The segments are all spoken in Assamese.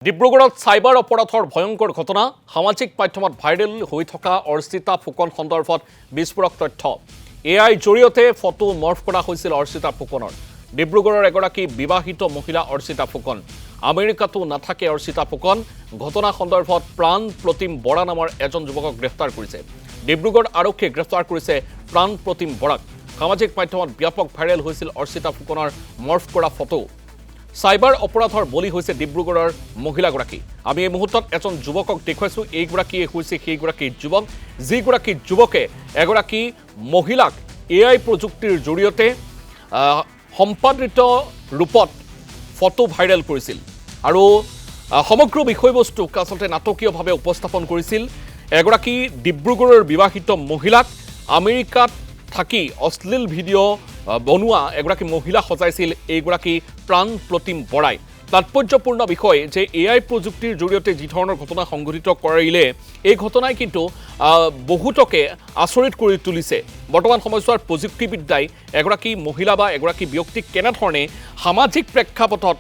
ডিব্ৰুগড়ত চাইবাৰ অপৰাধৰ ভয়ংকৰ ঘটনা সামাজিক মাধ্যমত ভাইৰেল হৈ থকা অৰ্চিতা ফুকন সন্দৰ্ভত বিস্ফোৰক তথ্য এআই জৰিয়তে ফটো মৰ্ফ কৰা হৈছিল অৰ্চিতা ফুকনৰ ডিব্ৰুগড়ৰ এগৰাকী বিবাহিত মহিলা অৰ্চিতা ফুকন আমেৰিকাতো নাথাকে অৰ্চিতা ফুকন ঘটনা সন্দৰ্ভত প্ৰাণ প্ৰতিম বৰা নামৰ এজন যুৱকক গ্ৰেপ্তাৰ কৰিছে ডিব্ৰুগড় আৰক্ষীয়ে গ্ৰেপ্তাৰ কৰিছে প্ৰাণ প্ৰতিম বৰাক সামাজিক মাধ্যমত ব্যাপক ভাইৰেল হৈছিল অৰ্চিতা ফুকনৰ মৰ্ফ কৰা ফটো চাইবাৰ অপৰাধৰ বলি হৈছে ডিব্ৰুগড়ৰ মহিলাগৰাকী আমি এই মুহূৰ্তত এজন যুৱকক দেখুৱাইছোঁ এইগৰাকীয়ে হৈছে সেইগৰাকী যুৱক যিগৰাকী যুৱকে এগৰাকী মহিলাক এআই প্ৰযুক্তিৰ জৰিয়তে সম্পাদিত ৰূপত ফটো ভাইৰেল কৰিছিল আৰু সমগ্ৰ বিষয়বস্তুক আচলতে নাটকীয়ভাৱে উপস্থাপন কৰিছিল এগৰাকী ডিব্ৰুগড়ৰ বিবাহিত মহিলাক আমেৰিকাত থাকি অশ্লীল ভিডিঅ' বনোৱা এগৰাকী মহিলা সজাইছিল এইগৰাকী প্ৰাণ প্ৰতিম বৰাই তাৎপৰ্যপূৰ্ণ বিষয় যে এআই প্ৰযুক্তিৰ জৰিয়তে যি ধৰণৰ ঘটনা সংঘটিত কৰিলে এই ঘটনাই কিন্তু বহুতকে আচৰিত কৰি তুলিছে বৰ্তমান সময়ছোৱাৰ প্ৰযুক্তিবিদ্যাই এগৰাকী মহিলা বা এগৰাকী ব্যক্তিক কেনেধৰণে সামাজিক প্ৰেক্ষাপটত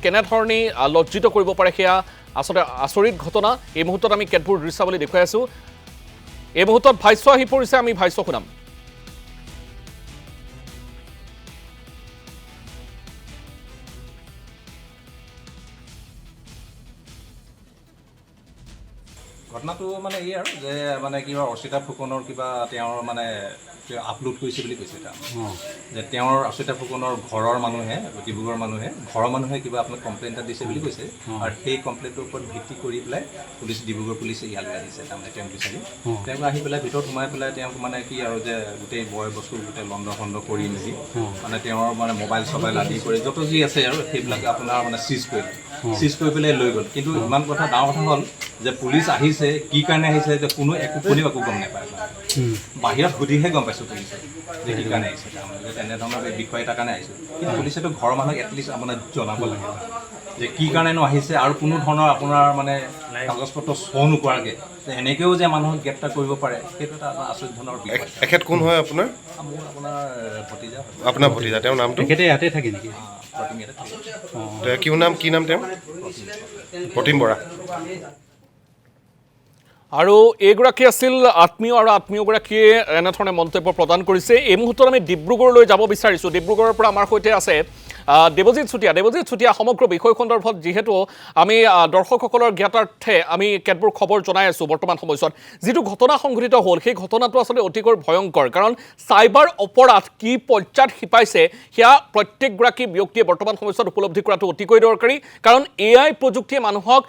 কেনেধৰণে লজ্জিত কৰিব পাৰে সেয়া আসলে আচৰিত ঘটনা এই মুহূৰ্তত আমি কেতবোৰ দৃশ্যাৱলী দেখুৱাই আছো এই মুহূৰ্তত ভাষ্য আহি পৰিছে আমি ভাষ্য শুনাম ঘটনাটো মানে এই আৰু যে মানে কিবা অৰ্চিতা ফুকনৰ কিবা তেওঁৰ মানে আপলোড কৰিছে বুলি কৈছে যে তেওঁৰ অৰ্চিতা ফুকনৰ ঘৰৰ মানুহে ডিব্ৰুগড়ৰ মানুহে কিবা আপোনাক কমপ্লেইন এটা দিছে বুলি কৈছে আৰু সেই কমপ্লেইনটোৰ ওপৰত ভিত্তি কৰি পেলাই ডিব্ৰুগড় পুলিচে ইয়ালৈ আহিছে তাৰমানে তেওঁক বিচাৰি তেওঁক আহি পেলাই ভিতৰত সোমাই পেলাই তেওঁক মানে কি আৰু যে গোটেই বয় বস্তু গোটেই লণ্ড ভণ্ড কৰি মেলি মানে তেওঁৰ মানে মোবাইল চবাইল আদি কৰি যত যি আছে আৰু সেইবিলাক আপোনাৰ মানে চিজ কৰি পেলাই লৈ গ'ল কিন্তু ইমান কথা ডাঙৰ কথা হ'ল যে পুলিচ আহিছে কি কাৰণে আহিছে যে কোনেও একো গম নাপায় বাহিৰত সুধিহে গম পাইছোঁ পুলিচে যে কি কাৰণে আহিছে তাৰমানে যে তেনেধৰণৰ বিষয় এটাৰ কাৰণে আহিছোঁ কিন্তু পুলিচেতো ঘৰৰ মানুহক এটলিষ্ট আপোনাৰ জনাব লাগে যে কি কাৰণেনো আহিছে আৰু কোনো ধৰণৰ আপোনাৰ মানে কাগজ পত্ৰ শ্ব' নকৰাকৈ যে এনেকৈও যে মানুহক গ্ৰেপ্তাৰ কৰিব পাৰে সেইটো এটা আচৰিত ধৰণৰ বিষয় এখেত কোন হয় আপোনাৰ মোৰ আপোনাৰ ভতিজা আপোনাৰ ভতিজা তেওঁৰ নামটো তেখেতে ইয়াতে থাকে নেকি কি নাম তেওঁ প্ৰতিম বৰা আৰু এইগৰাকী আছিল আত্মীয় আৰু আত্মীয়গৰাকীয়ে এনেধৰণে মন্তব্য প্ৰদান কৰিছে এই মুহূৰ্তত আমি ডিব্ৰুগড়লৈ যাব বিচাৰিছোঁ ডিব্ৰুগড়ৰ পৰা আমাৰ সৈতে আছে দেৱজিৎ চুতীয়া সমগ্ৰ বিষয় সন্দৰ্ভত যিহেতু আমি দৰ্শকসকলৰ জ্ঞাতাৰ্থে আমি কেতবোৰ খবৰ জনাই আছোঁ বৰ্তমান সময়ছোৱাত যিটো ঘটনা সংঘটিত হ'ল সেই ঘটনাটো আচলতে অতিকৈ ভয়ংকৰ কাৰণ চাইবাৰ অপৰাধ কি পৰ্যায়ত শিপাইছে সেয়া প্ৰত্যেকগৰাকী ব্যক্তিয়ে বৰ্তমান সময়ছোৱাত উপলব্ধি কৰাটো অতিকৈ দৰকাৰী কাৰণ এআই প্ৰযুক্তিয়ে মানুহক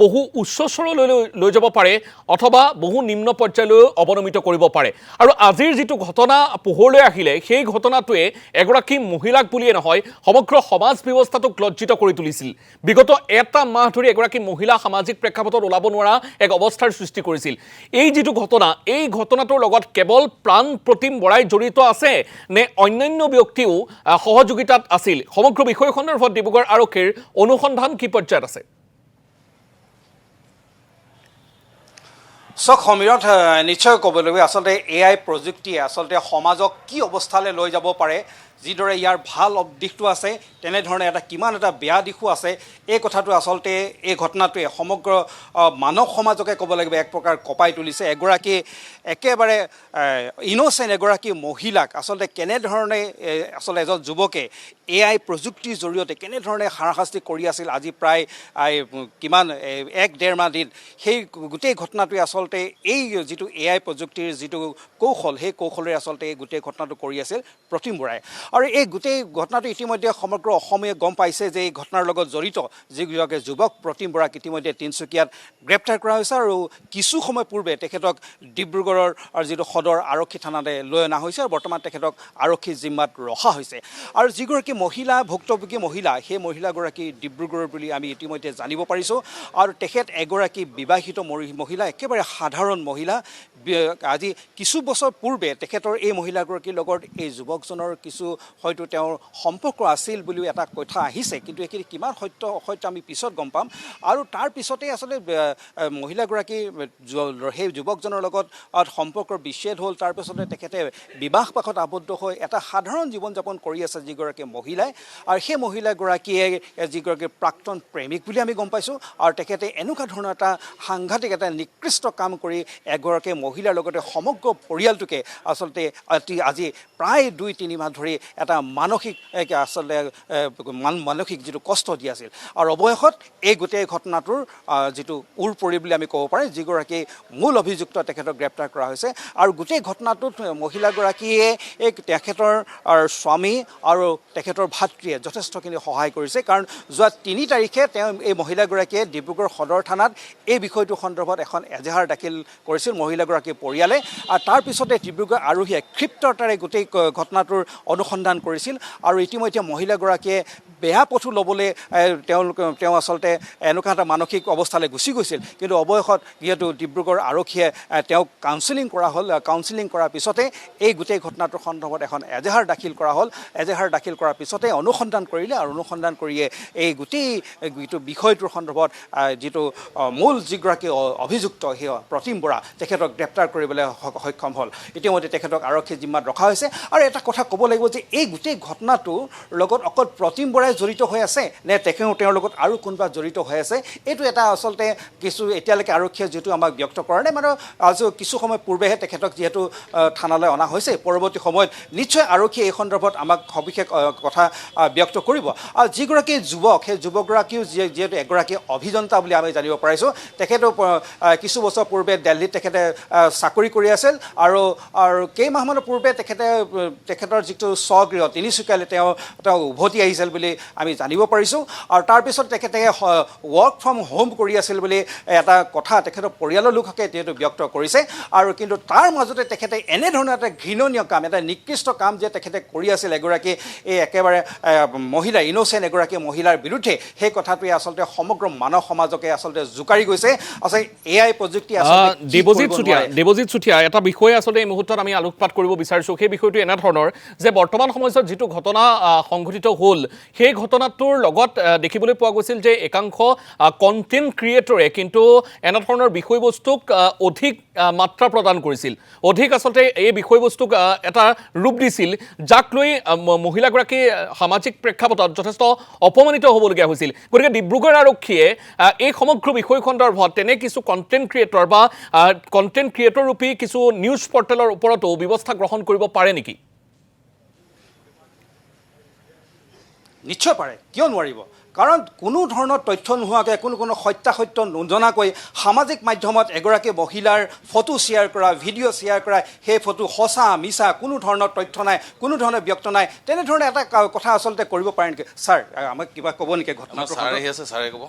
বহু উচ্চ স্তৰলৈ লৈ যাব পাৰে অথবা বহু নিম্ন পৰ্যায়লৈ অৱনমিত কৰিব পাৰে আৰু আজিৰ যিটো ঘটনা পোহৰলৈ আহিলে সেই ঘটনাটোৱে এগৰাকী মহিলাক বুলিয়ে নহয় সমগ্ৰ সমাজ ব্যৱস্থাটোক লজ্জিত কৰি তুলিছিল বিগত এটা মাহ ধৰি এগৰাকী মহিলা সামাজিক প্ৰেক্ষাপটত ওলাব নোৱাৰা এক অৱস্থাৰ সৃষ্টি কৰিছিল এই যিটো ঘটনা এই ঘটনাটোৰ লগত কেৱল প্ৰাণ প্ৰতিম বৰাই জড়িত আছে নে অন্যান্য ব্যক্তিও সহযোগিতাত আছিল সমগ্ৰ বিষয় সন্দৰ্ভত ডিব্ৰুগড় আৰক্ষীৰ অনুসন্ধান কি পৰ্যায়ত আছে সমীৰত নিশ্চয় ক'ব লাগিব আচলতে এআই প্ৰযুক্তিয়ে আচলতে সমাজক কি অৱস্থালৈ লৈ যাব পাৰে যিদৰে ইয়াৰ ভাল দিশটো আছে তেনেধৰণে কিমান এটা বেয়া দিশো আছে এই কথাটো আচলতে এই ঘটনাটোৱে সমগ্ৰ মানৱ সমাজকে ক'ব লাগিব এক প্ৰকাৰ কঁপাই তুলিছে এগৰাকী একেবাৰে ইন'চেণ্ট এগৰাকী মহিলাক আচলতে কেনেধৰণে আচলতে এজন যুৱকে এআই প্ৰযুক্তিৰ জৰিয়তে কেনেধৰণে হাৰাশাস্তি কৰি আছিল আজি প্ৰায় কিমান 1-1.5 মাহ দিন সেই গোটেই ঘটনাটোৱে আচলতে এই যিটো এআই প্ৰযুক্তিৰ যিটো কৌশল সেই কৌশলেৰে আচলতে এই গোটেই ঘটনাটো কৰি আছিল প্ৰতিম বৰাই আৰু এই গোটেই ঘটনাটো ইতিমধ্যে সমগ্ৰ অসমে গম পাইছে যে এই ঘটনাৰ লগত জড়িত যিগৰাকী যুৱক প্ৰতিম বৰাক ইতিমধ্যে তিনিচুকীয়াত গ্ৰেপ্তাৰ কৰা হৈছে আৰু কিছু সময় পূৰ্বে তেখেতক ডিব্ৰুগড়ৰ যিটো সদৰ আৰক্ষী থানালৈ লৈ অনা হৈছে আৰু বৰ্তমান তেখেতক আৰক্ষী জিম্মাত ৰখা হৈছে আৰু যিগৰাকী মহিলা ভুক্তভোগী মহিলা সেই মহিলাগৰাকী ডিব্ৰুগড়ৰ বুলি আমি ইতিমধ্যে জানিব পাৰিছোঁ আৰু তেখেত এগৰাকী বিবাহিত মহিলা একেবাৰে সাধাৰণ মহিলা আজি কিছু বছৰ পূৰ্বে তেখেতৰ এই মহিলাগৰাকীৰ লগত এই যুৱকজনৰ কিছু হয়তো তেওঁৰ সম্পৰ্ক আছিল বুলিও এটা কথা আহিছে, কিন্তু এইখিনি কিমান সত্য অসত্য আমি পিছত গম পাম। আৰু তাৰ পিছতেই আচলতে মহিলাগৰাকী সেই যুৱকজনৰ লগত সম্পৰ্কৰ বিচ্ছেদ হ'ল। তাৰপিছতে তেখেতে বিবাহ পাশত আবদ্ধ হৈ এটা সাধাৰণ জীৱন যাপন কৰি আছে যিগৰাকী মহিলাই, আৰু সেই মহিলাগৰাকীয়ে যিগৰাকী প্ৰাক্তন প্ৰেমিক বুলি আমি গম পাইছোঁ। আৰু তেখেতে এনেকুৱা ধৰণৰ এটা সাংঘাতিক এটা নিকৃষ্ট কাম কৰি এগৰাকী মহিলাৰ লগতে সমগ্ৰ পৰিয়ালটোকে আচলতে আজি প্ৰায় 2-3 মাহ ধৰি এটা মানসিক যিটো কষ্ট দি আছিল। আৰু অৱশেষত এই গোটেই ঘটনাটোৰ যিটো উৰ পৰি বুলি আমি ক'ব পাৰোঁ, যিগৰাকী মূল অভিযুক্ত তেখেতক গ্ৰেপ্তাৰ কৰা হৈছে। আৰু গোটেই ঘটনাটোত মহিলাগৰাকীয়ে তেখেতৰ স্বামী আৰু তেখেতৰ ভাতৃয়ে যথেষ্টখিনি সহায় কৰিছে, কাৰণ যোৱা 3 তাৰিখে তেওঁ এই মহিলাগৰাকীয়ে ডিব্ৰুগড় সদৰ থানাত এই বিষয়টো সন্দৰ্ভত এখন এজাহাৰ দাখিল কৰিছিল মহিলাগৰাকীৰ পৰিয়ালে। আৰু তাৰপিছতে ডিব্ৰুগড় আৰক্ষীয়ে ক্ষিপ্ৰতাৰে গোটেই ঘটনাটোৰ অনুসন্ধান কৰিছিল। আৰু ইতিমধ্যে মহিলাগৰাকীয়ে বেয়া পথো ল'বলৈ তেওঁ আচলতে এনেকুৱা এটা মানসিক অৱস্থালৈ গুচি গৈছিল। কিন্তু অৱশেষত যিহেতু ডিব্ৰুগড় আৰক্ষীয়ে তেওঁক কাউন্সেলিং কৰা হ'ল, কাউন্সেলিং কৰাৰ পিছতে এই গোটেই ঘটনাটোৰ সন্দৰ্ভত এখন এজাহাৰ দাখিল কৰা হ'ল। এজাহাৰ দাখিল কৰাৰ পিছতে অনুসন্ধান কৰিলে, আৰু অনুসন্ধান কৰিয়ে এই গোটেই বিষয়টোৰ সন্দৰ্ভত যিটো মূল যিগৰাকী অভিযুক্ত সেই প্ৰতিম বৰা তেখেতক গ্ৰেপ্তাৰ কৰিবলৈ সক্ষম হ'ল। ইতিমধ্যে তেখেতক আৰক্ষীৰ জিম্মাত ৰখা হৈছে। আৰু এটা কথা ক'ব লাগিব যে এই গোটেই ঘটনাটোৰ লগত অকল প্ৰতিম বৰাই জড়িত হৈ আছে নে তেওঁৰ লগত আৰু কোনোবা জড়িত হৈ আছে, এইটো এটা আচলতে এতিয়ালৈকে আৰক্ষীয়ে যিটো আমাক ব্যক্ত কৰা নাই। মানে আজি কিছু সময় পূৰ্বেহে তেখেতক যিহেতু থানালৈ অনা হৈছে, পৰৱৰ্তী সময়ত নিশ্চয় আৰক্ষীয়ে এই সন্দৰ্ভত আমাক সবিশেষ কথা ব্যক্ত কৰিব। আৰু যিগৰাকী যুৱক, সেই যুৱকগৰাকীও যিহেতু এগৰাকী অভিযন্তা বুলি আমি জানিব পাৰিছোঁ। তেখেতো কিছু বছৰ পূৰ্বে দিল্লীত তেখেতে চাকৰি কৰি আছিল, আৰু কেইমাহমানৰ পূৰ্বে তেখেতৰ যিটো স্বগৃহ তিনিচুকীয়ালৈ তেওঁ উভতি আহিছিল বুলি আমি জানিব পাৰিছোঁ। আৰু তাৰপিছত তেখেতে ৱৰ্ক ফ্ৰম হোম কৰি আছিল বুলি এটা কথা তেখেতৰ পৰিয়ালৰ লোককে যিহেতু ব্যক্ত কৰিছে। আৰু কিন্তু তাৰ মাজতে তেখেতে এনেধৰণৰ এটা ঘৃণনীয় কাম, এটা নিকৃষ্ট কাম যে তেখেতে কৰি আছিল এগৰাকী এই একেবাৰে মহিলা ইন'চেণ্ট এগৰাকী মহিলাৰ বিৰুদ্ধে, সেই কথাটোৱে আচলতে সমগ্ৰ মানৱ সমাজকে আচলতে জোকাৰি গৈছে। আচলতে AI প্ৰযুক্তি দেৱজিৎ চুতীয়া, এটা বিষয়ে আচলতে এই মুহূৰ্তত আমি আলোকপাত কৰিব বিচাৰিছোঁ। সেই বিষয়টো এনেধৰণৰ যে বৰ্তমান সময়ত যিটো ঘটনা সংঘটিত হ'ল, সেই ঘটনাটোৰ লগত দেখিবলৈ পোৱা গৈছিল যে একাংশ কণ্টেণ্ট ক্ৰিয়েটৰে কিন্তু এনেধৰণৰ বিষয়বস্তুক অধিক মাত্ৰা প্ৰদান কৰিছিল, অধিক আচলতে এই বিষয়বস্তুক এটা ৰূপ দিছিল, যাক লৈ মহিলাগৰাকী সামাজিক প্ৰেক্ষাপটত যথেষ্ট অপমানিত হ'বলগীয়া হৈছিল। গতিকে ডিব্ৰুগড় আৰক্ষীয়ে এই সমগ্ৰ বিষয় সন্দৰ্ভত তেনে কিছু কণ্টেণ্ট ক্ৰিয়েটৰ বা কণ্টেণ্ট ক্ৰিয়েটৰ ৰূপী কিছু নিউজ পৰ্টেলৰ ওপৰতো ব্যৱস্থা গ্ৰহণ কৰিব পাৰে নেকি? নিশ্চয় পাৰে, কিয় নোৱাৰিব? কাৰণ কোনো ধৰণৰ তথ্য নোহোৱাকৈ, কোনো সত্যাসত্য নজনাকৈ সামাজিক মাধ্যমত এগৰাকী মহিলাৰ ফটো শ্বেয়াৰ কৰা, ভিডিঅ' শ্বেয়াৰ কৰা, সেই ফটো সঁচা মিছা কোনো ধৰণৰ তথ্য নাই, কোনো ধৰণৰ ব্যক্ত নাই, তেনেধৰণে এটা কথা আচলতে কৰিব পাৰে নেকি? ছাৰ, আমাক কিবা ক'ব নেকি ঘটনাটো? ছাৰে ক'ব।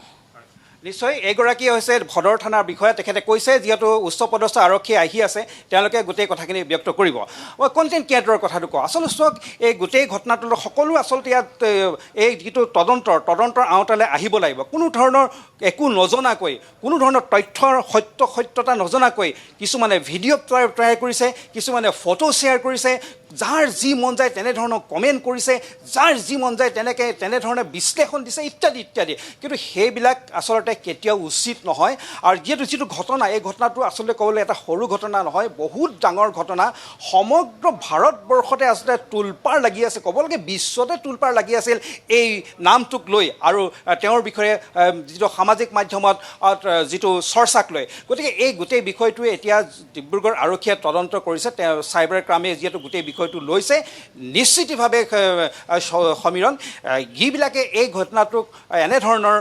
নিশ্চয়, এইগৰাকী হৈছে সদৰ থানাৰ বিষয়া। তেখেতে কৈছে যিহেতু উচ্চপদস্থ আৰক্ষী আহি আছে, তেওঁলোকে গোটেই কথাখিনি ব্যক্ত কৰিব। কণ্টেণ্ট ক্ৰিয়েটৰৰ কথাটো কওঁ। আচলতে চাওক, এই গোটেই ঘটনাটোৰ সকলো আচলতে ইয়াত এই যিটো তদন্তৰ আওতালৈ আহিব লাগিব। কোনো ধৰণৰ একো নজনাকৈ, কোনো ধৰণৰ তথ্যৰ সত্যতা নজনাকৈ কিছুমানে ভিডিঅ' তৈয়াৰ কৰিছে, কিছুমানে ফটো শ্বেয়াৰ কৰিছে, যাৰ যি মন যায় তেনেধৰণৰ কমেণ্ট কৰিছে, যাৰ যি মন যায় তেনেধৰণে বিশ্লেষণ দিছে, ইত্যাদি ইত্যাদি। কিন্তু সেইবিলাক আচলতে কেতিয়াও উচিত নহয়। আৰু যিটো ঘটনা, এই ঘটনাটো আচলতে ক'বলৈ এটা সৰু ঘটনা নহয়, বহুত ডাঙৰ ঘটনা। সমগ্ৰ ভাৰতবৰ্ষতে আচলতে তোলপাৰ লাগি আছে, ক'ব লাগে বিশ্বতে তোলপাৰ লাগি আছিল এই নামটোক লৈ আৰু তেওঁৰ বিষয়ে যিটো সামাজিক মাধ্যমত যিটো চৰ্চাক লৈ। গতিকে এই গোটেই বিষয়টোৱে এতিয়া ডিব্ৰুগড় আৰক্ষীয়ে তদন্ত কৰিছে। চাইবাৰ ক্ৰাইমে যিহেতু গোটেই বিষয়টো লৈছে, নিশ্চিতভাৱে সমীৰণ, যিবিলাকে এই ঘটনাটোক এনেধৰণৰ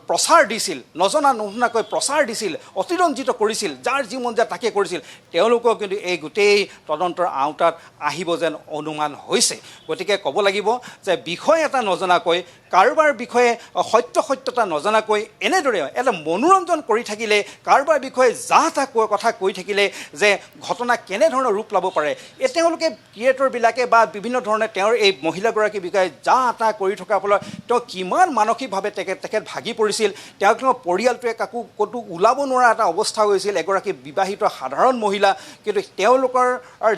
প্ৰচাৰ দিছিল, নজনা নুশুনাকৈ প্ৰচাৰ দিছিল, অতিৰঞ্জিত কৰিছিল, যাৰ যি মন যায় তাকে কৰিছিল, তেওঁলোকক কিন্তু এই গোটেই তদন্তৰ আওতাত আহিব যেন অনুমান হৈছে। গতিকে ক'ব লাগিব যে বিষয় এটা নজনাকৈ, কাৰোবাৰ বিষয়ে সত্যতা নজনাকৈ এনেদৰে এটা মনোৰঞ্জন কৰি থাকিলে, কাৰোবাৰ বিষয়ে যা তা কথা কৈ থাকিলে যে ঘটনা কেনেধৰণৰ ৰূপ ল'ব পাৰে, তেওঁলোকে ক্ৰিয়েটৰবিলাকে বা বিভিন্ন ধৰণে তেওঁৰ এই মহিলাগৰাকীৰ বিষয়ে যা তা কৰি থকাৰ ফলত তেওঁ কিমান মানসিকভাৱে তেখেত ভাগি পৰিছিল তেওঁৰ পৰিয়ালটোৱে কাকো ক'তো ওলাব নোৱাৰা এটা অৱস্থা হৈছিল এগৰাকী বিবাহিত সাধাৰণ মহিলা কিন্তু তেওঁলোকৰ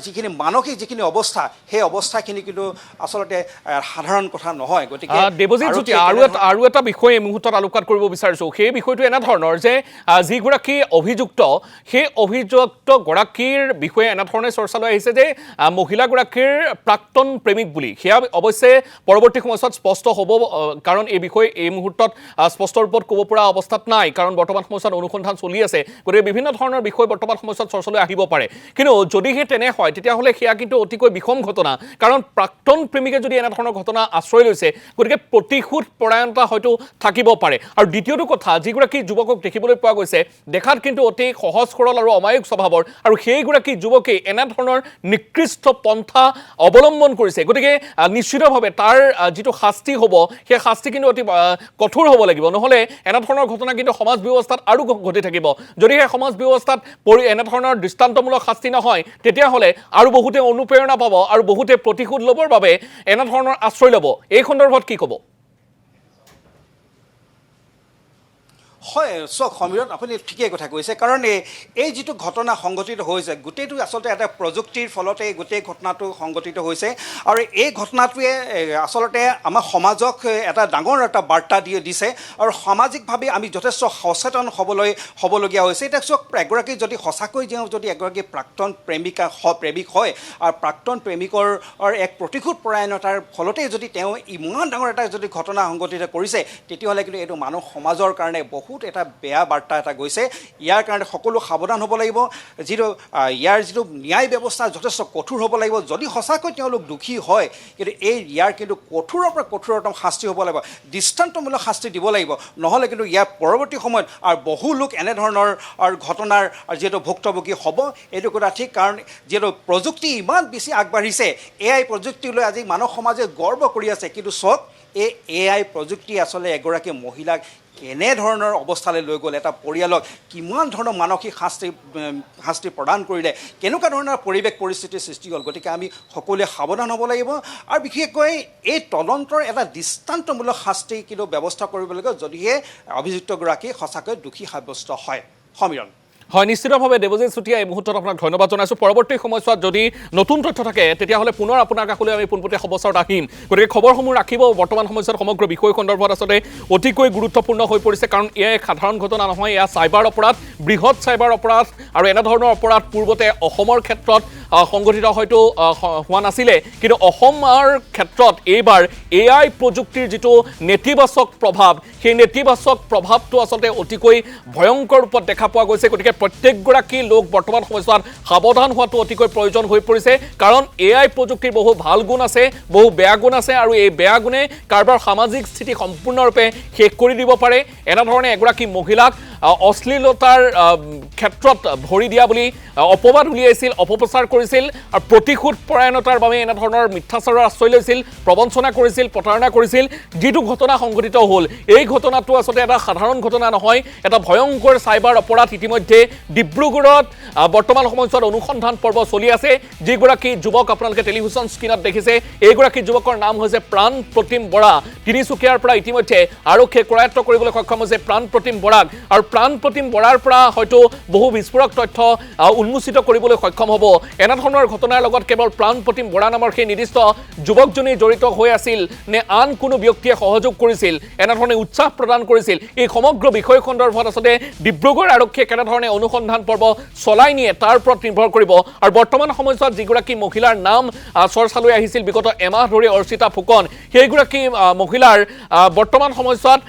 যিখিনি মানসিক যিখিনি অৱস্থা সেই অৱস্থাখিনি কিন্তু আচলতে সাধাৰণ কথা নহয় গতিকে দেৱজিৎ জ্যোতি আৰু এটা বিষয় এই মুহূৰ্তত আলোকপাত কৰিব বিচাৰিছোঁ সেই বিষয়টো এনেধৰণৰ যে যিগৰাকী অভিযুক্ত সেই অভিযুক্তগৰাকীৰ বিষয়ে এনেধৰণে চৰ্চালৈ আহিছে যে মহিলাগৰাকীৰ প্ৰাক্তন প্ৰেমিক বুলি সেয়া অৱশ্যে পৰৱৰ্তী সময়ছোৱাত স্পষ্ট হ'ব কাৰণ এই বিষয়ে এই মুহূৰ্তত স্পষ্ট ৰূপত ক'ব পৰা অৱস্থাত নাই কাৰণ বৰ্তমান সময়ছোৱাত অনুসন্ধান চলি আছে গতিকে বিভিন্ন ধৰণৰ বিষয় বৰ্তমান সময়ছোৱাত চৰ্চালৈ আহিব পাৰে কিন্তু যদিহে তেনে হয় তেতিয়াহ'লে সেয়া কিন্তু অতিকৈ বিষম ঘটনা কাৰণ প্ৰাক্তন প্ৰেমিকে যদি এনেধৰণৰ ঘটনা আশ্ৰয় লৈছে গতিকে প্ৰতিশোধ পৰায়ণতা হয়তো থাকিব পাৰে আৰু দ্বিতীয়টো কথা যিগৰাকী যুৱকক দেখিবলৈ পোৱা গৈছে দেখাত কিন্তু অতি সহজ সৰল আৰু অমায়িক স্বভাৱৰ আৰু সেইগৰাকী যুৱকে এনেধৰণৰ নিকৃষ্ট পন্থা অৱলম্বন কৰিছে গতিকে নিশ্চিতভাৱে তাৰ যিটো শাস্তি হ'ব সেই শাস্তি কিন্তু অতি কঠোৰ হ'ব লাগিব নহ'লে এনেধৰণৰ ঘটনা কিন্তু সমাজ ব্যৱস্থাত আৰু ঘটি থাকিব যদিহে সমাজ ব্যৱস্থাত এনেধৰণৰ দৃষ্টান্তমূলক শাস্তি নহয় তেতিয়াহ'লে আৰু বহুতে অনুপ্ৰেৰণা পাব আৰু বহুতে প্ৰতিশোধ ল'বৰ বাবে এনেধৰণৰ আশ্ৰয় ল'ব এই সন্দৰ্ভত কি ক'ব হয় চক সমীৰত আপুনি ঠিকেই কথা কৈছে কাৰণ এই যিটো ঘটনা সংঘটিত হৈছে গোটেইটো আচলতে এটা প্ৰযুক্তিৰ ফলতে গোটেই ঘটনাটো সংঘটিত হৈছে আৰু এই ঘটনাটোৱে আচলতে আমাৰ সমাজক এটা ডাঙৰ এটা বাৰ্তা দিছে আৰু সামাজিকভাৱে আমি যথেষ্ট সচেতন হ'বলগীয়া হৈছে এতিয়া চক এগৰাকী যদি সঁচাকৈ যদি এগৰাকী প্ৰাক্তন প্ৰেমিক হয় আৰু প্ৰাক্তন প্ৰেমিকৰ এক প্ৰতিশোধ পৰায়ণতাৰ ফলতেই যদি তেওঁ ইমান ডাঙৰ এটা যদি ঘটনা সংঘটিত কৰিছে তেতিয়াহ'লে কিন্তু এইটো মানুহ সমাজৰ কাৰণে বহুত এটা বেয়া বাৰ্তা এটা গৈছে ইয়াৰ কাৰণে সকলো সাৱধান হ'ব লাগিব ইয়াৰ যিটো ন্যায় ব্যৱস্থা যথেষ্ট কঠোৰ হ'ব লাগিব যদি সঁচাকৈ তেওঁলোক দোষী হয় কিন্তু ইয়াৰ কিন্তু কঠোৰৰ পৰা কঠোৰতম শাস্তি হ'ব লাগিব দৃষ্টান্তমূলক শাস্তি দিব লাগিব নহ'লে কিন্তু ইয়াৰ পৰৱৰ্তী সময়ত আৰু বহু লোক এনেধৰণৰ ঘটনাৰ যিহেতু ভুক্তভোগী হ'ব এইটো কথা ঠিক কাৰণ যিহেতু প্ৰযুক্তি ইমান বেছি আগবাঢ়িছে AI প্ৰযুক্তিলৈ আজি মানৱ সমাজে গৰ্ব কৰি আছে কিন্তু চক এই AI প্ৰযুক্তি আচলতে এগৰাকী মহিলাক কেনেধৰণৰ অৱস্থালৈ লৈ গ'ল এটা পৰিয়ালক কিমান ধৰণৰ মানসিক শাস্তি প্ৰদান কৰিলে কেনেকুৱা ধৰণৰ পৰিৱেশ পৰিস্থিতিৰ সৃষ্টি হ'ল গতিকে আমি সকলোৱে সাৱধান হ'ব লাগিব আৰু বিশেষকৈ এই তদন্তৰ এটা দৃষ্টান্তমূলক শাস্তি কিন্তু ব্যৱস্থা কৰিব লাগিব যদিহে অভিযুক্তগৰাকী সঁচাকৈ দোষী সাব্যস্ত হয় সমীৰণ হয় নিশ্চিতভাৱে দেৱজিৎ চুতীয়া এই মুহূৰ্তত আপোনাক ধন্যবাদ জনাইছোঁ পৰৱৰ্তী সময়ছোৱাত যদি নতুন তথ্য থাকে তেতিয়াহ'লে পুনৰ আপোনাৰ কাষলৈ আমি পোনপটীয়া খবৰচৰত আহিম গতিকে খবৰসমূহ ৰাখিব বৰ্তমান সময়ছোৱাত সমগ্ৰ বিষয় সন্দৰ্ভত আচলতে অতিকৈ গুৰুত্বপূৰ্ণ হৈ পৰিছে কাৰণ এয়া এক সাধাৰণ ঘটনা নহয় এয়া চাইবাৰ অপৰাধ বৃহৎ চাইবাৰ অপৰাধ আৰু এনেধৰণৰ অপৰাধ পূৰ্বতে অসমৰ ক্ষেত্ৰত সংগঠিত হয়তো হোৱা নাছিলে কিন্তু অসমৰ ক্ষেত্ৰত এইবাৰ AI প্ৰযুক্তিৰ যিটো নেতিবাচক প্ৰভাৱ সেই নেতিবাচক প্ৰভাৱটো আচলতে অতিকৈ ভয়ংকৰ ৰূপত দেখা পোৱা গৈছে গতিকে প্ৰত্যেকগৰাকী লোক বৰ্তমান সময়ছোৱাত সাৱধান হোৱাটো অতিকৈ প্ৰয়োজন হৈ পৰিছে কাৰণ AI প্ৰযুক্তিৰ বহু ভাল গুণ আছে বহু বেয়া গুণ আছে আৰু এই বেয়া গুণে কাৰোবাৰ সামাজিক স্থিতি সম্পূৰ্ণৰূপে শেষ কৰি দিব পাৰে এনেধৰণে এগৰাকী মহিলাক অশ্লীলতাৰ ক্ষেত্ৰত ভৰি দিয়া বুলি অপবাদ উলিয়াইছিল অপপ্ৰচাৰ কৰিছিল আৰু প্ৰতিশোধ পৰায়ণতাৰ বাবে এনেধৰণৰ মিথ্যাচাৰৰ আশ্ৰয় লৈছিল প্ৰবঞ্চনা কৰিছিল প্ৰতাৰণা কৰিছিল যিটো ঘটনা সংঘটিত হ'ল এই ঘটনাটো আচলতে এটা সাধাৰণ ঘটনা নহয় এটা ভয়ংকৰ চাইবাৰ অপৰাধ ইতিমধ্যে ডিব্ৰুগড়ত বৰ্তমান সময়ছোৱাত অনুসন্ধান পৰ্ব চলি আছে যিগৰাকী যুৱক আপোনালোকে টেলিভিছন স্ক্ৰীণত দেখিছে এইগৰাকী যুৱকৰ নাম হৈছে প্ৰাণ প্ৰতিম বৰা তিনিচুকীয়াৰ পৰা ইতিমধ্যে আৰক্ষীয়ে কৰায়ত্ব কৰিবলৈ সক্ষম হৈছে প্ৰাণ প্ৰতিম বৰাক আৰু প্ৰাণ প্ৰতিম বৰাৰ পৰা হয়তো বহু বিস্ফোৰক তথ্য উন্মোচিত কৰিবলৈ সক্ষম হ'ব এনেধৰণৰ ঘটনাৰ লগত কেৱল প্ৰাণ প্ৰতিম বৰা নামৰ সেই নিৰ্দিষ্ট যুৱকজনেই জড়িত হৈ আছিল নে আন কোনো ব্যক্তিয়ে সহযোগ কৰিছিল এনেধৰণে উৎসাহ প্ৰদান কৰিছিল এই সমগ্ৰ বিষয় সন্দৰ্ভত আচলতে ডিব্ৰুগড় আৰক্ষীয়ে কেনেধৰণে অনুসন্ধান পৰ্ব চলাই নিয়ে তাৰ ওপৰত নিৰ্ভৰ কৰিব আৰু বৰ্তমান সময়ছোৱাত যিগৰাকী মহিলাৰ নাম চৰ্চালৈ আহিছিল বিগত এমাহ ধৰি অৰ্চিতা ফুকন সেইগৰাকী মহিলাৰ বৰ্তমান সময়ছোৱাত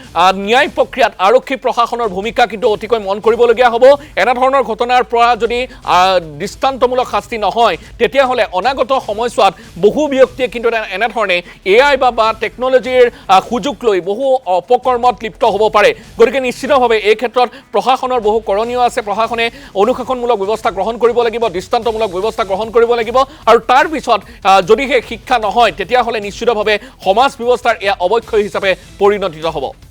ন্যায় প্ৰক্ৰিয়াত আৰক্ষী প্ৰশাসনৰ ভূমিকা কিন্তু অতিকৈ মন কৰিবলগীয়া হ'ব এনেধৰণৰ ঘটনাৰ পৰা যদি দৃষ্টান্তমূলক শাস্তি নহয় তেতিয়াহ'লে অনাগত সময়ছোৱাত বহু ব্যক্তিয়ে কিন্তু এনেধৰণে AI বা টেকন'লজিৰ সুযোগ লৈ বহু অপকৰ্মত লিপ্ত হ'ব পাৰে গতিকে নিশ্চিতভাৱে এই ক্ষেত্ৰত প্ৰশাসনৰ বহু কৰণীয় আছে প্ৰশাসনে অনুশাসনমূলক ব্যৱস্থা গ্ৰহণ কৰিব লাগিব দৃষ্টান্তমূলক ব্যৱস্থা গ্ৰহণ কৰিব লাগিব আৰু তাৰ পিছত যদিহে শিক্ষা নহয় তেতিয়াহ'লে নিশ্চিতভাৱে সমাজ ব্যৱস্থাৰ এয়া অৱক্ষয় হিচাপে পৰিণত হ'ব